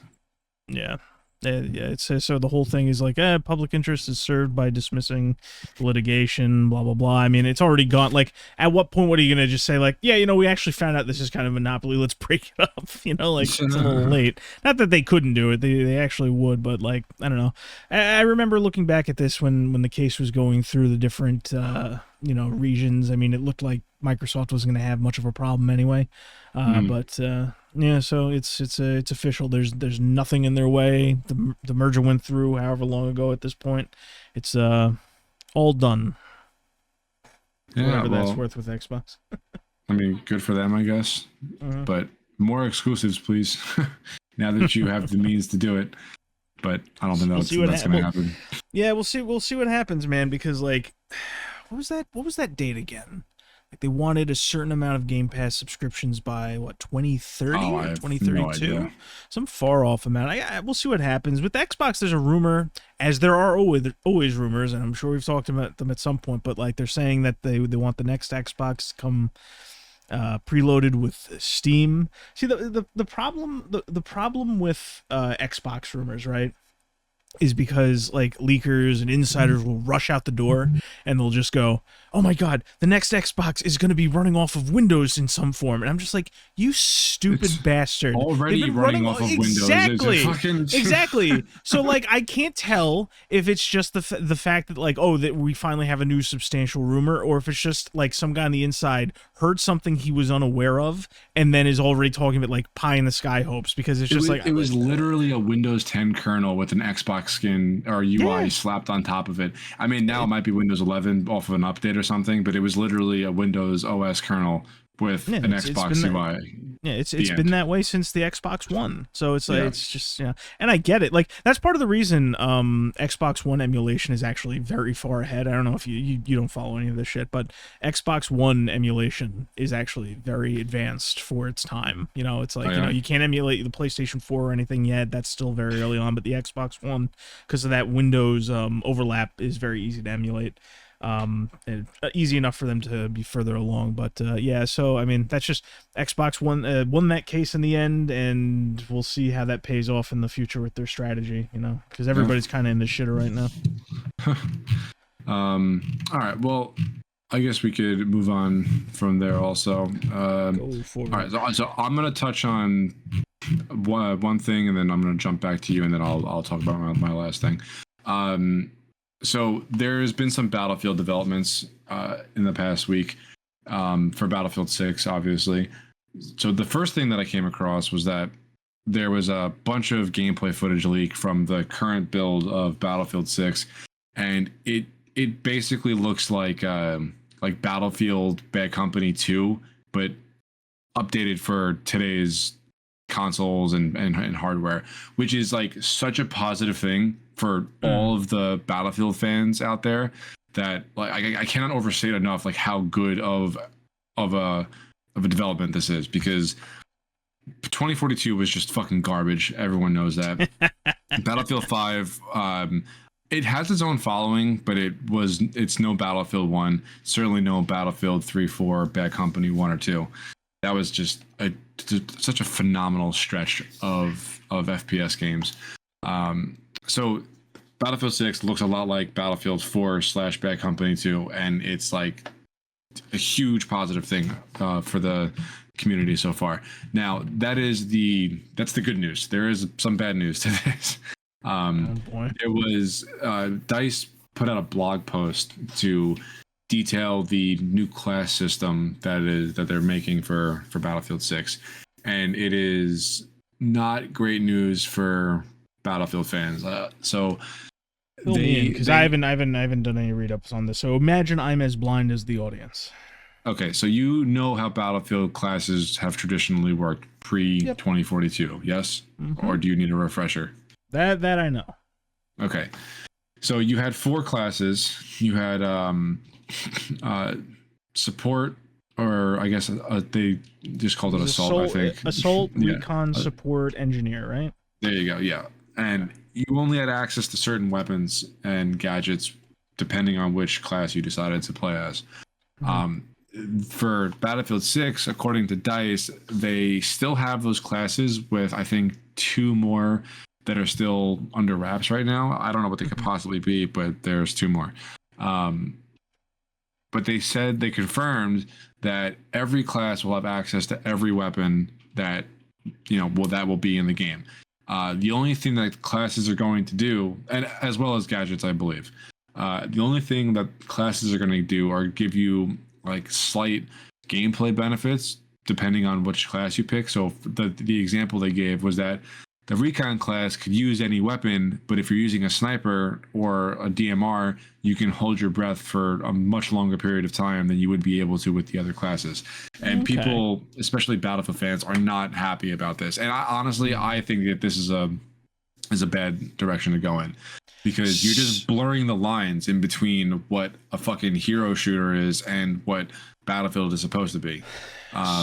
Yeah. It says so. The whole thing is like, public interest is served by dismissing litigation, blah blah blah. I mean, it's already gone. Like, at what point, what are you gonna just say? Like, we actually found out this is kind of a monopoly. Let's break it up. Like, it's a little late. Not that they couldn't do it. They actually would, but like, I don't know. I remember looking back at this when the case was going through the different regions. I mean, it looked like Microsoft wasn't going to have much of a problem anyway. But so it's official. There's nothing in their way. The merger went through however long ago at this point. It's all done. Whatever that's worth with Xbox. I mean, good for them, I guess. But more exclusives, please. Now that you have the means to do it. But I don't think that's going to happen. Yeah, we'll see what happens, man, because like, what was that date again? Like, they wanted a certain amount of Game Pass subscriptions by 2030 or 2032, some far off amount. We'll see what happens with Xbox. There's a rumor, as there are always rumors, and I'm sure we've talked about them at some point. But like, they're saying that they want the next Xbox to come preloaded with Steam. See, the problem with Xbox rumors, right, is because like leakers and insiders will rush out the door and they'll just go, "Oh my god, the next Xbox is going to be running off of Windows in some form." And I'm just like, "You stupid bastard. Already running off of Windows." Exactly. So like, I can't tell if it's just the fact that like, that we finally have a new substantial rumor, or if it's just like some guy on the inside heard something he was unaware of and then is already talking about like pie in the sky hopes, because it's just it was literally a Windows 10 kernel with an Xbox Xbox skin or UI slapped on top of it. I mean, now it might be Windows 11 off of an update or something, but it was literally a Windows OS kernel with an Xbox UI. It's been that way since the Xbox One. So it's like it's just and I get it. Like that's part of the reason Xbox One emulation is actually very far ahead. I don't know if you don't follow any of this shit, but Xbox One emulation is actually very advanced for its time. You know, it's like you can't emulate the PlayStation 4 or anything yet. That's still very early on, but the Xbox One, because of that Windows overlap, is very easy to emulate. And easy enough for them to be further along, but so I mean that's just Xbox One won that case in the end, and we'll see how that pays off in the future with their strategy, you know, because everybody's kind of in the shitter right now. All right, well, I guess we could move on from there also. Go forward. All right, so I'm gonna touch on one thing, and then I'm gonna jump back to you, and then I'll talk about my last thing. So there's been some Battlefield developments in the past week for Battlefield 6, obviously. So the first thing that I came across was that there was a bunch of gameplay footage leaked from the current build of Battlefield 6, and it basically looks like Battlefield Bad Company 2, but updated for today's consoles and hardware, which is like such a positive thing for all of the Battlefield fans out there, that like I cannot overstate enough like how good of a development this is, because 2042 was just fucking garbage. Everyone knows that. Battlefield 5, it has its own following, but it's no Battlefield 1, certainly no Battlefield 3, 4, Bad Company 1 or 2. That was just such a phenomenal stretch of FPS games. So Battlefield 6 looks a lot like Battlefield 4/Bad Company 2, and it's like a huge positive thing for the community so far. Now that's the good news. There is some bad news to this. There was DICE put out a blog post to detail the new class system that they're making for Battlefield 6, and it is not great news for Battlefield fans. So fill me in, because I haven't done any read ups on this. So imagine I'm as blind as the audience. Okay, so you know how Battlefield classes have traditionally worked pre-2042, yes? Mm-hmm. Or do you need a refresher? That I know. Okay, so you had 4 classes. You had support, or I guess they just called it assault. I think assault, recon, support, engineer, right? There you go. Yeah, and you only had access to certain weapons and gadgets depending on which class you decided to play as. For Battlefield 6, according to DICE, they still have those classes with, I think, 2 more that are still under wraps right now. I don't know what they could possibly be, but there's 2 more. But they confirmed that every class will have access to every weapon that that will be in the game. The only thing that classes are going to do, and as well as gadgets, I believe, the only thing that classes are going to do are give you like slight gameplay benefits depending on which class you pick. So the example they gave was that the recon class could use any weapon, but if you're using a sniper or a DMR, you can hold your breath for a much longer period of time than you would be able to with the other classes. And people, especially Battlefield fans, are not happy about this. And I think that this is a bad direction to go in, because you're just blurring the lines in between what a fucking hero shooter is and what Battlefield is supposed to be.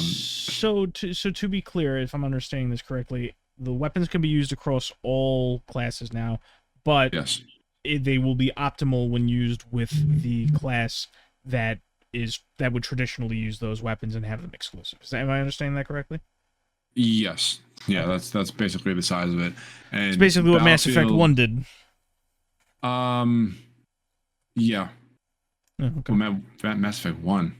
So to be clear, if I'm understanding this correctly, the weapons can be used across all classes now, but yes, they will be optimal when used with the class that would traditionally use those weapons and have them exclusive. Am I understanding that correctly? Yes. Yeah, that's basically the size of it. And it's basically what Mass Effect 1 did. Yeah. Oh, okay. Well, Mass Effect 1.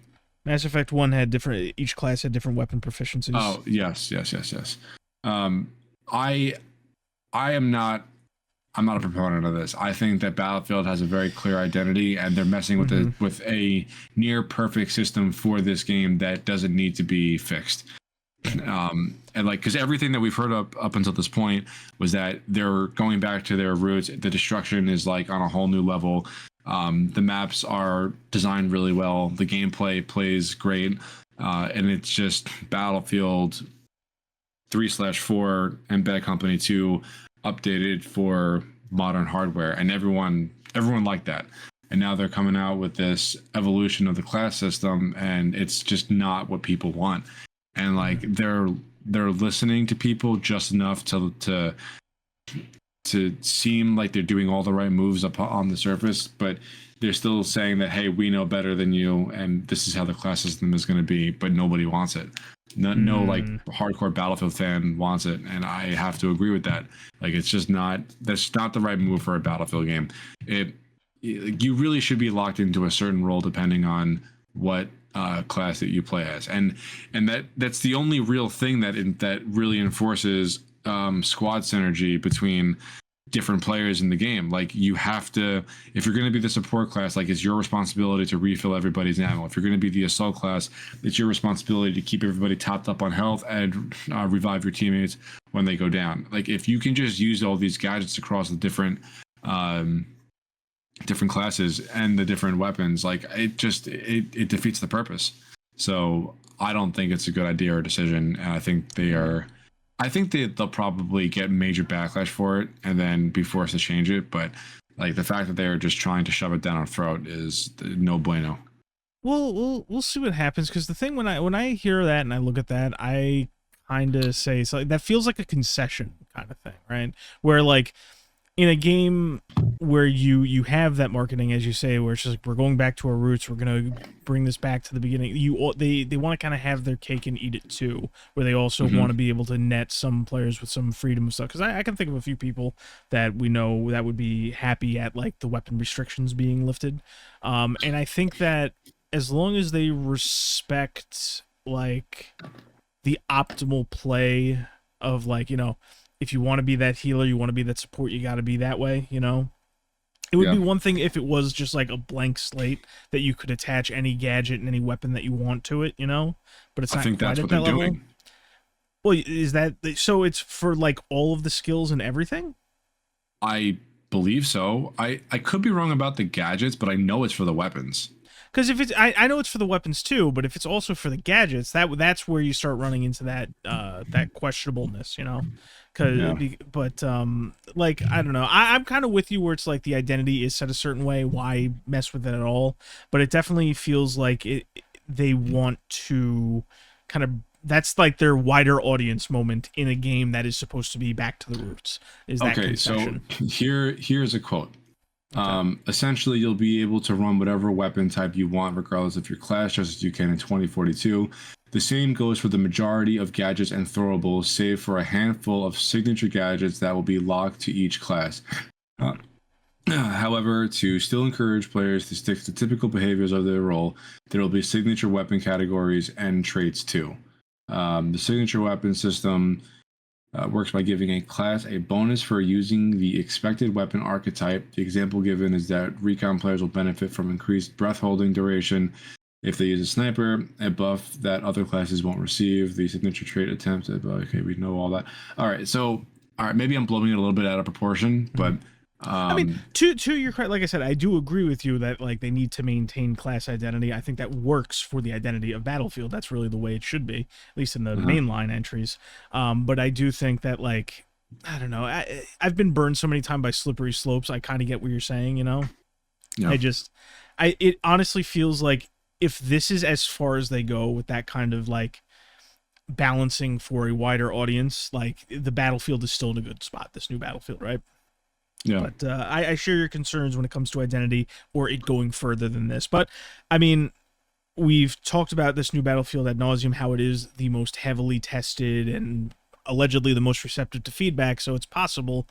Mass Effect 1 had each class had different weapon proficiencies. Oh, yes. I'm not a proponent of this. I think that Battlefield has a very clear identity, and they're messing with a near perfect system for this game that doesn't need to be fixed. And like, because everything that we've heard up until this point was that they're going back to their roots. The destruction is like on a whole new level. The maps are designed really well. The gameplay plays great, and it's just Battlefield 3/4 and Bad Company 2 updated for modern hardware, and everyone liked that. And now they're coming out with this evolution of the class system, and it's just not what people want. And like they're listening to people just enough to seem like they're doing all the right moves up on the surface, but they're still saying that, hey, we know better than you, and this is how the class system is going to be, but nobody wants it. No, like hardcore Battlefield fan wants it, and I have to agree with that. Like, it's just not, that's not the right move for a Battlefield game. You really should be locked into a certain role depending on what class that you play as, and that's the only real thing that really enforces squad synergy between different players in the game. Like, you have to, if you're going to be the support class, like, it's your responsibility to refill everybody's ammo. If you're going to be the assault class, it's your responsibility to keep everybody topped up on health and revive your teammates when they go down. Like, if you can just use all these gadgets across the different classes and the different weapons, like, it defeats the purpose. So I don't think it's a good idea or decision, and I think they'll probably get major backlash for it and then be forced to change it. But like, the fact that they're just trying to shove it down our throat is no bueno. Well, we'll see what happens, because the thing, when I hear that and I look at that, I kind of say, so that feels like a concession kind of thing, right? Where, like, in a game where you have that marketing, as you say, where it's just like, we're going back to our roots, we're gonna bring this back to the beginning. They want to kind of have their cake and eat it too, where they also want to be able to net some players with some freedom of stuff. Because I can think of a few people that we know that would be happy at, like, the weapon restrictions being lifted, and I think that as long as they respect, like, the optimal play of, like, if you want to be that healer, you want to be that support, you got to be that way, It would be one thing if it was just like a blank slate that you could attach any gadget and any weapon that you want to it, But it's not quite at that level. Doing. Well, is that so? It's for like all of the skills and everything? I believe so. I could be wrong about the gadgets, but I know it's for the weapons. Because if it's, I know it's for the weapons too, but if it's also for the gadgets, that's where you start running into that questionableness, But like, I don't know. I'm kind of with you where it's like the identity is set a certain way. Why mess with it at all? But it definitely feels like they want to kind of, that's like their wider audience moment in a game that is supposed to be back to the roots. Is that concession. So here's a quote. Okay. Essentially, you'll be able to run whatever weapon type you want, regardless of your class, just as you can in 2042. The same goes for the majority of gadgets and throwables, save for a handful of signature gadgets that will be locked to each class. However, to still encourage players to stick to typical behaviors of their role, there will be signature weapon categories and traits too. The signature weapon system works by giving a class a bonus for using the expected weapon archetype. The example given is that recon players will benefit from increased breath holding duration if they use a sniper, a buff that other classes won't receive. The signature trait attempts. Okay, we know all that. All right, maybe I'm blowing it a little bit out of proportion, but I mean, to your credit, like I said, I do agree with you that, like, they need to maintain class identity. I think that works for the identity of Battlefield. That's really the way it should be, at least in the mainline entries. But I do think that, like, I don't know. I've been burned so many times by slippery slopes. I kind of get what you're saying, Yeah. It honestly feels like if this is as far as they go with that kind of, like, balancing for a wider audience, like, the Battlefield is still in a good spot. This new Battlefield, right? Yeah. But I share your concerns when it comes to identity or it going further than this. But, I mean, we've talked about this new Battlefield ad nauseum, how it is the most heavily tested and allegedly the most receptive to feedback, so it's possible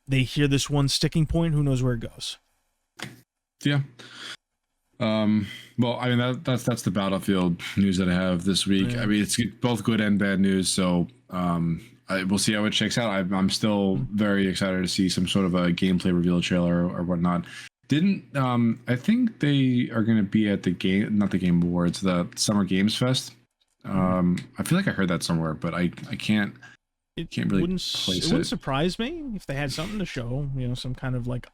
they hear this one sticking point. Who knows where it goes? Yeah. Well, I mean, that's the Battlefield news that I have this week. Yeah. I mean, it's both good and bad news, so we'll see how it shakes out. I'm still very excited to see some sort of a gameplay reveal trailer or whatnot. I think they are going to be at not the Game Awards, the Summer Games Fest I feel like I heard that somewhere, but I can't really place it wouldn't surprise me if they had something to show, some kind of like,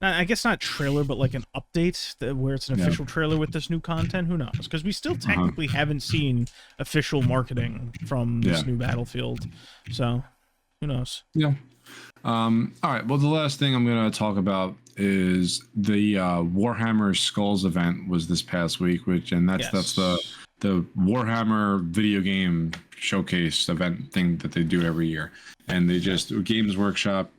I guess not trailer, but like an update where it's an official trailer with this new content. Who knows? Because we still technically haven't seen official marketing from this new Battlefield. So who knows? Yeah. All right. Well, the last thing I'm going to talk about is the Warhammer Skulls event was this past week, that's the Warhammer video game showcase event thing that they do every year, and they just Games Workshop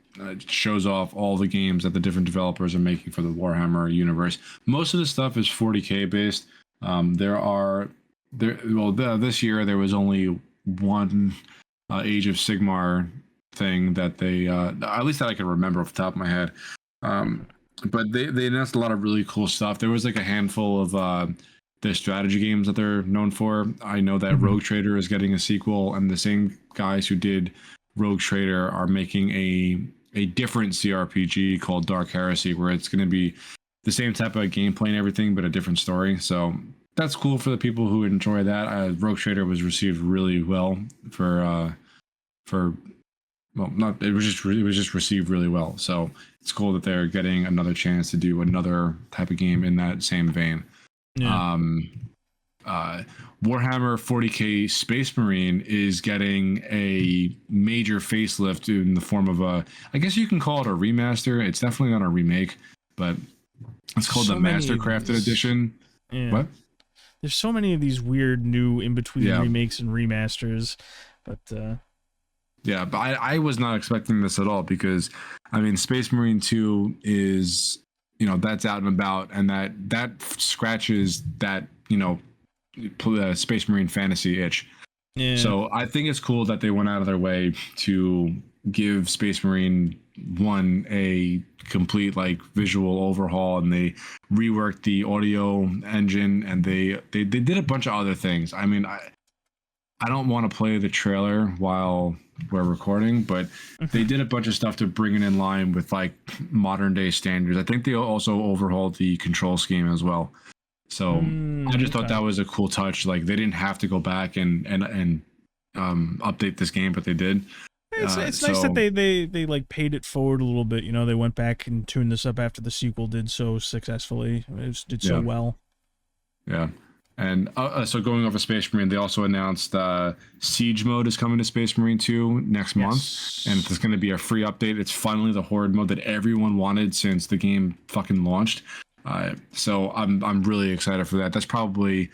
shows off all the games that the different developers are making for the Warhammer universe. Most of the stuff is 40K based. This year there was only one Age of Sigmar thing that they at least that I can remember off the top of my head. But they announced a lot of really cool stuff. There was like a handful of the strategy games that they're known for. I know that Rogue Trader is getting a sequel, and the same guys who did Rogue Trader are making a different CRPG called Dark Heresy, where it's going to be the same type of gameplay and everything, but a different story. So that's cool for the people who enjoy that. Rogue Trader was received really well it was just received really well. So it's cool that they're getting another chance to do another type of game in that same vein. Yeah. Warhammer 40K Space Marine is getting a major facelift in the form of I guess you can call it a remaster. It's definitely not a remake, but it's called the Mastercrafted Edition. Yeah. What? There's so many of these weird new in-between remakes and remasters, but yeah, but I was not expecting this at all, because I mean Space Marine 2 is, that's out and about, and that scratches that, Space Marine fantasy itch. Yeah. So I think it's cool that they went out of their way to give Space Marine 1 a complete like visual overhaul, and they reworked the audio engine, and they did a bunch of other things. I mean, I don't want to play the trailer while we're recording, but they did a bunch of stuff to bring it in line with like modern day standards. I think they also overhauled the control scheme as well. So I just thought that was a cool touch. Like they didn't have to go back and update this game, but they did. It's nice that they like paid it forward a little bit. They went back and tuned this up after the sequel did so successfully. It did so well. Yeah. And so going off of Space Marine, they also announced Siege mode is coming to Space Marine 2 next month, and it's going to be a free update. It's finally the Horde mode that everyone wanted since the game fucking launched. So I'm really excited for that. That's probably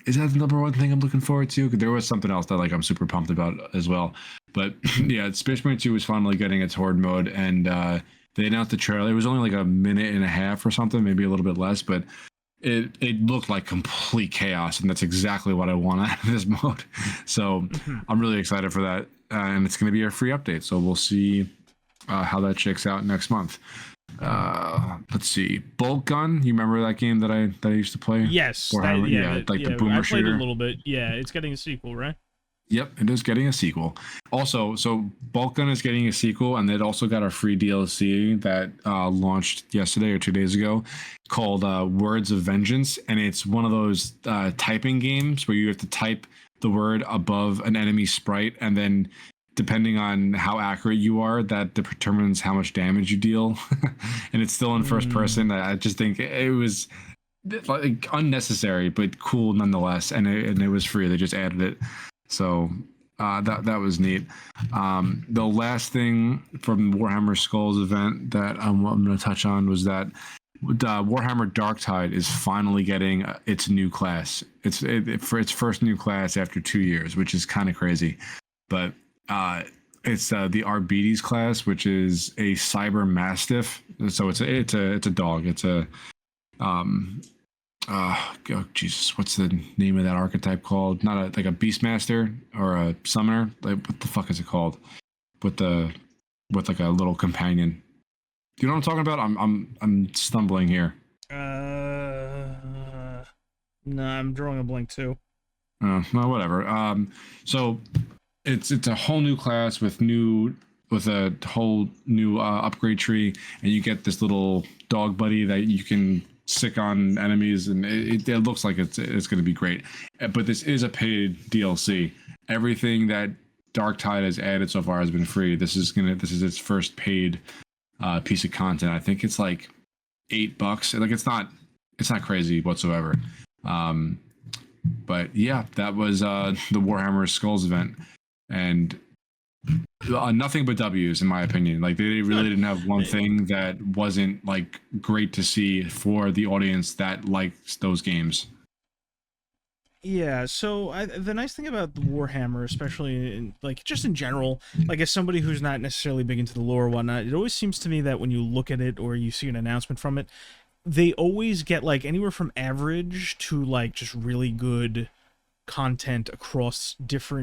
is that the number one thing I'm looking forward to? There was something else that like I'm super pumped about as well. But yeah, Space Marine 2 is finally getting its Horde mode, and they announced the trailer. It was only like a minute and a half or something, maybe a little bit less, but it looked like complete chaos, and that's exactly what I want out of this mode. So I'm really excited for that, and it's going to be a free update. So we'll see how that checks out next month. Let's see, Bolt Gun. You remember that game that I used to play? Yes, the boomer shooter. I played a little bit. Yeah, it's getting a sequel, right? Yep, it is getting a sequel. Also, so Bolt Gun is getting a sequel, and it also got a free DLC that launched yesterday or 2 days ago called Words of Vengeance, and it's one of those typing games where you have to type the word above an enemy sprite, and then depending on how accurate you are, that determines how much damage you deal. And it's still in first person. I just think it was like unnecessary, but cool nonetheless, and it was free. They just added it. So that was neat. The last thing from the Warhammer Skulls event that I'm going to touch on was that Warhammer Darktide is finally getting its new class. For its first new class after 2 years, which is kind of crazy. But it's the Arbites class, which is a Cyber Mastiff. So it's a dog. It's a oh Jesus, what's the name of that archetype called? Not like a Beastmaster or a Summoner. Like what the fuck is it called? With like a little companion. Do you know what I'm talking about? I'm stumbling here. No, I'm drawing a blank too. Well, whatever. So it's a whole new class with a whole new upgrade tree, and you get this little dog buddy that you can sick on enemies, and it looks like it's going to be great. But this is a paid DLC. Everything that Darktide has added so far has been free. This is its first paid piece of content. I think it's like $8. Like it's not crazy whatsoever. But yeah, that was the Warhammer Skulls event, and nothing but W's in my opinion. Like they really didn't have one thing that wasn't like great to see for the audience that likes those games. Yeah, so the nice thing about the Warhammer, especially like just in general, like as somebody who's not necessarily big into the lore or whatnot, it always seems to me that when you look at it or you see an announcement from it, they always get like anywhere from average to like just really good content across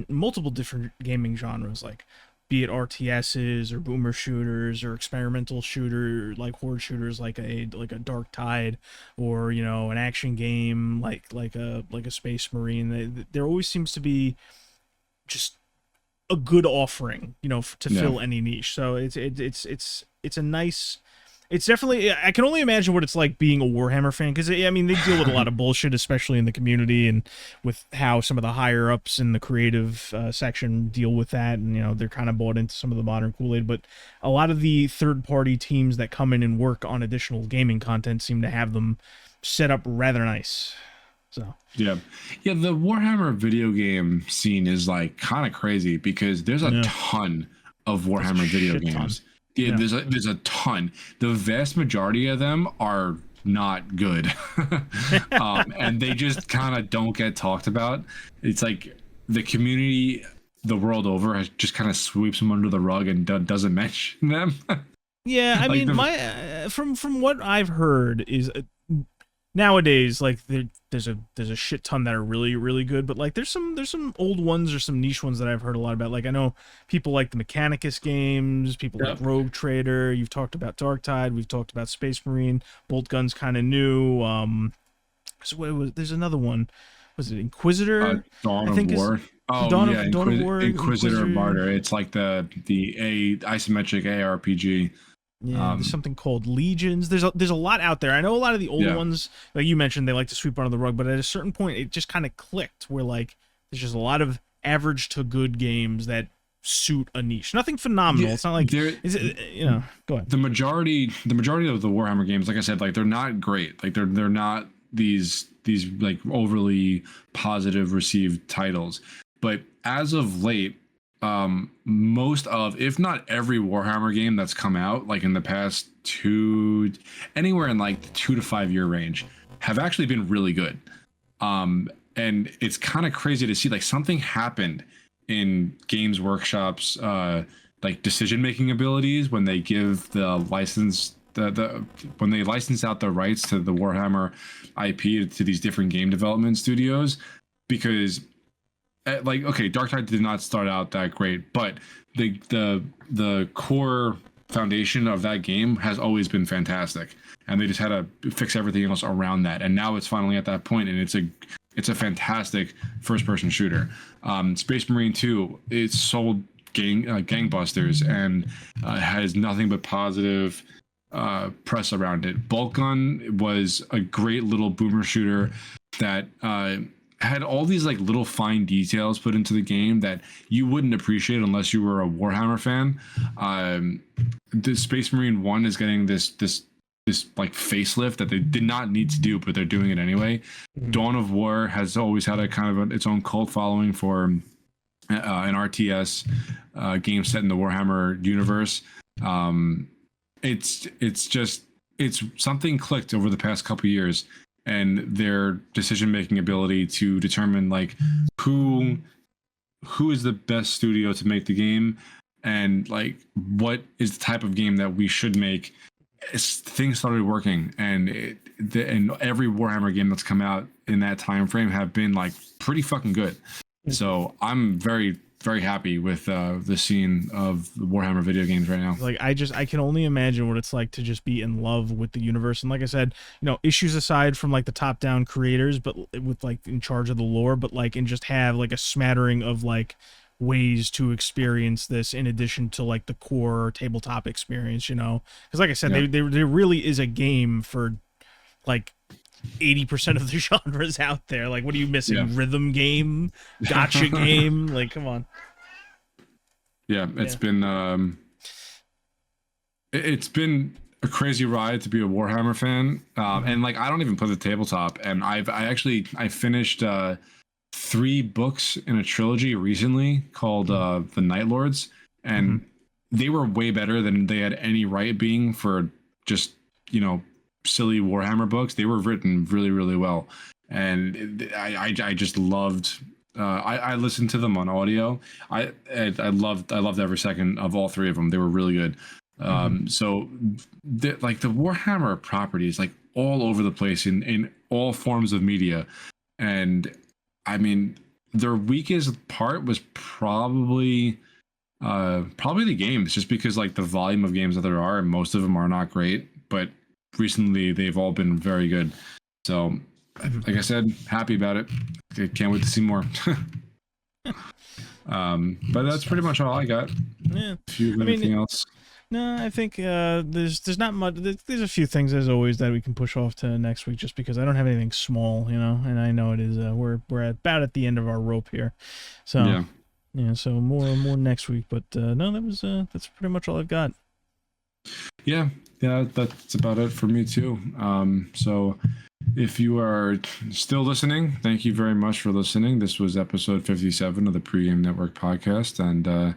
multiple different gaming genres, like be it RTSs or boomer shooters or experimental shooter like horde shooters like a Dark Tide, or an action game like a Space Marine. There always seems to be just a good offering, to fill any niche. So it's a nice. It's definitely, I can only imagine what it's like being a Warhammer fan, because, I mean, they deal with a lot of bullshit, especially in the community, and with how some of the higher-ups in the creative section deal with that, and, they're kind of bought into some of the modern Kool-Aid, but a lot of the third-party teams that come in and work on additional gaming content seem to have them set up rather nice. So yeah, the Warhammer video game scene is, like, kind of crazy, because there's a ton of Warhammer video games. Yeah, there's a ton. The vast majority of them are not good, and they just kind of don't get talked about. It's like the community, the world over, has just kind of sweeps them under the rug and doesn't mention them. Yeah, I mean, from what I've heard is nowadays, like there's a shit ton that are really, really good, but like there's some old ones or some niche ones that I've heard a lot about. Like I know people like the Mechanicus games, people like Rogue Trader. You've talked about Darktide. We've talked about Space Marine. Bolt Gun's kind of new. So there's another one. Was it Inquisitor? Dawn of War. Dawn of War. Inquisitor Martyr. It's like the isometric ARPG. Yeah, there's something called Legions. There's a lot out there. I know a lot of the older ones, like you mentioned, they like to sweep under the rug, but at a certain point, it just kind of clicked where like there's just a lot of average to good games that suit a niche. Nothing phenomenal. It's not like go ahead. The majority of the Warhammer games, like I said, like they're not great. Like they're not these like overly positive received titles. But as of late, most of, if not every Warhammer game that's come out, like in the past anywhere in like the 2 to 5 year range, have actually been really good. And it's kind of crazy to see like something happened in Games Workshop's like decision making abilities when they give the license when they license out the rights to the Warhammer IP to these different game development studios, because like, okay, Darktide did not start out that great, but the core foundation of that game has always been fantastic, and they just had to fix everything else around that. And now it's finally at that point, and it's a fantastic first-person shooter. Space Marine 2, it's sold gangbusters and has nothing but positive press around it. Bolt Gun was a great little boomer shooter that had all these like little fine details put into the game that you wouldn't appreciate unless you were a Warhammer fan. The Space Marine 1 is getting this like facelift that they did not need to do, but they're doing it anyway. Dawn of War has always had a kind of its own cult following for an RTS game set in the Warhammer universe. It's something clicked over the past couple years, and their decision-making ability to determine like who is the best studio to make the game, and like what is the type of game that we should make. Things started working, and every Warhammer game that's come out in that time frame have been like pretty fucking good. So I'm very, very happy with the scene of the Warhammer video games right now. Like I can only imagine what it's like to just be in love with the universe. And like I said, issues aside from like the top down creators, but with like in charge of the lore, but like, and just have like a smattering of like ways to experience this in addition to like the core tabletop experience, because like I said, there really is a game for like 80% of the genres out there. Like, what are you missing? Yeah. Rhythm game, gotcha game. Like, come on. Yeah, it's been it's been a crazy ride to be a Warhammer fan. And like I don't even play the tabletop, and I finished 3 books in a trilogy recently called The Night Lords, and they were way better than they had any right being for just, you know, silly Warhammer books. They were written really, really well, and I just loved. I listened to them on audio. I loved every second of all 3 of them. They were really good. So like the Warhammer properties, like all over the place in all forms of media, and I mean their weakest part was probably the games, just because like the volume of games that there are, and most of them are not great, but recently they've all been very good. So like I said, happy about it. I can't wait to see more. But that's pretty much all I got. Yeah. If you have anything else. No, I think there's not much. There's a few things as always that we can push off to next week, just because I don't have anything small, you know, and I know it is we're about at the end of our rope here, so so more next week. But no, that's pretty much all I've got. Yeah, that's about it for me too. So if you are still listening, thank you very much for listening. This was episode 57 of the Pregame Network podcast, and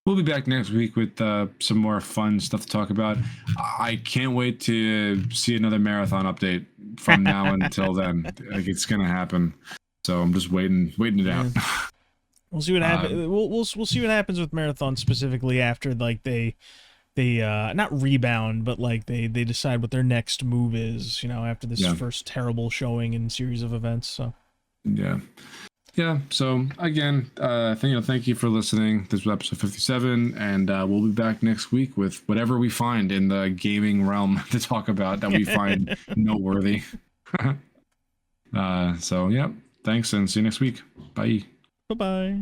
we'll be back next week with some more fun stuff to talk about. I can't wait to see another marathon update from now until then. Like, it's gonna happen, so I'm just waiting it out. We'll see what happens. We'll see what happens with marathon specifically after like they not rebound, but like they decide what their next move is. You know, after this first terrible showing and series of events. So yeah. So again, thank you for listening. This was episode 57, and we'll be back next week with whatever we find in the gaming realm to talk about that we find noteworthy. So yeah, thanks, and see you next week. Bye. Bye-bye.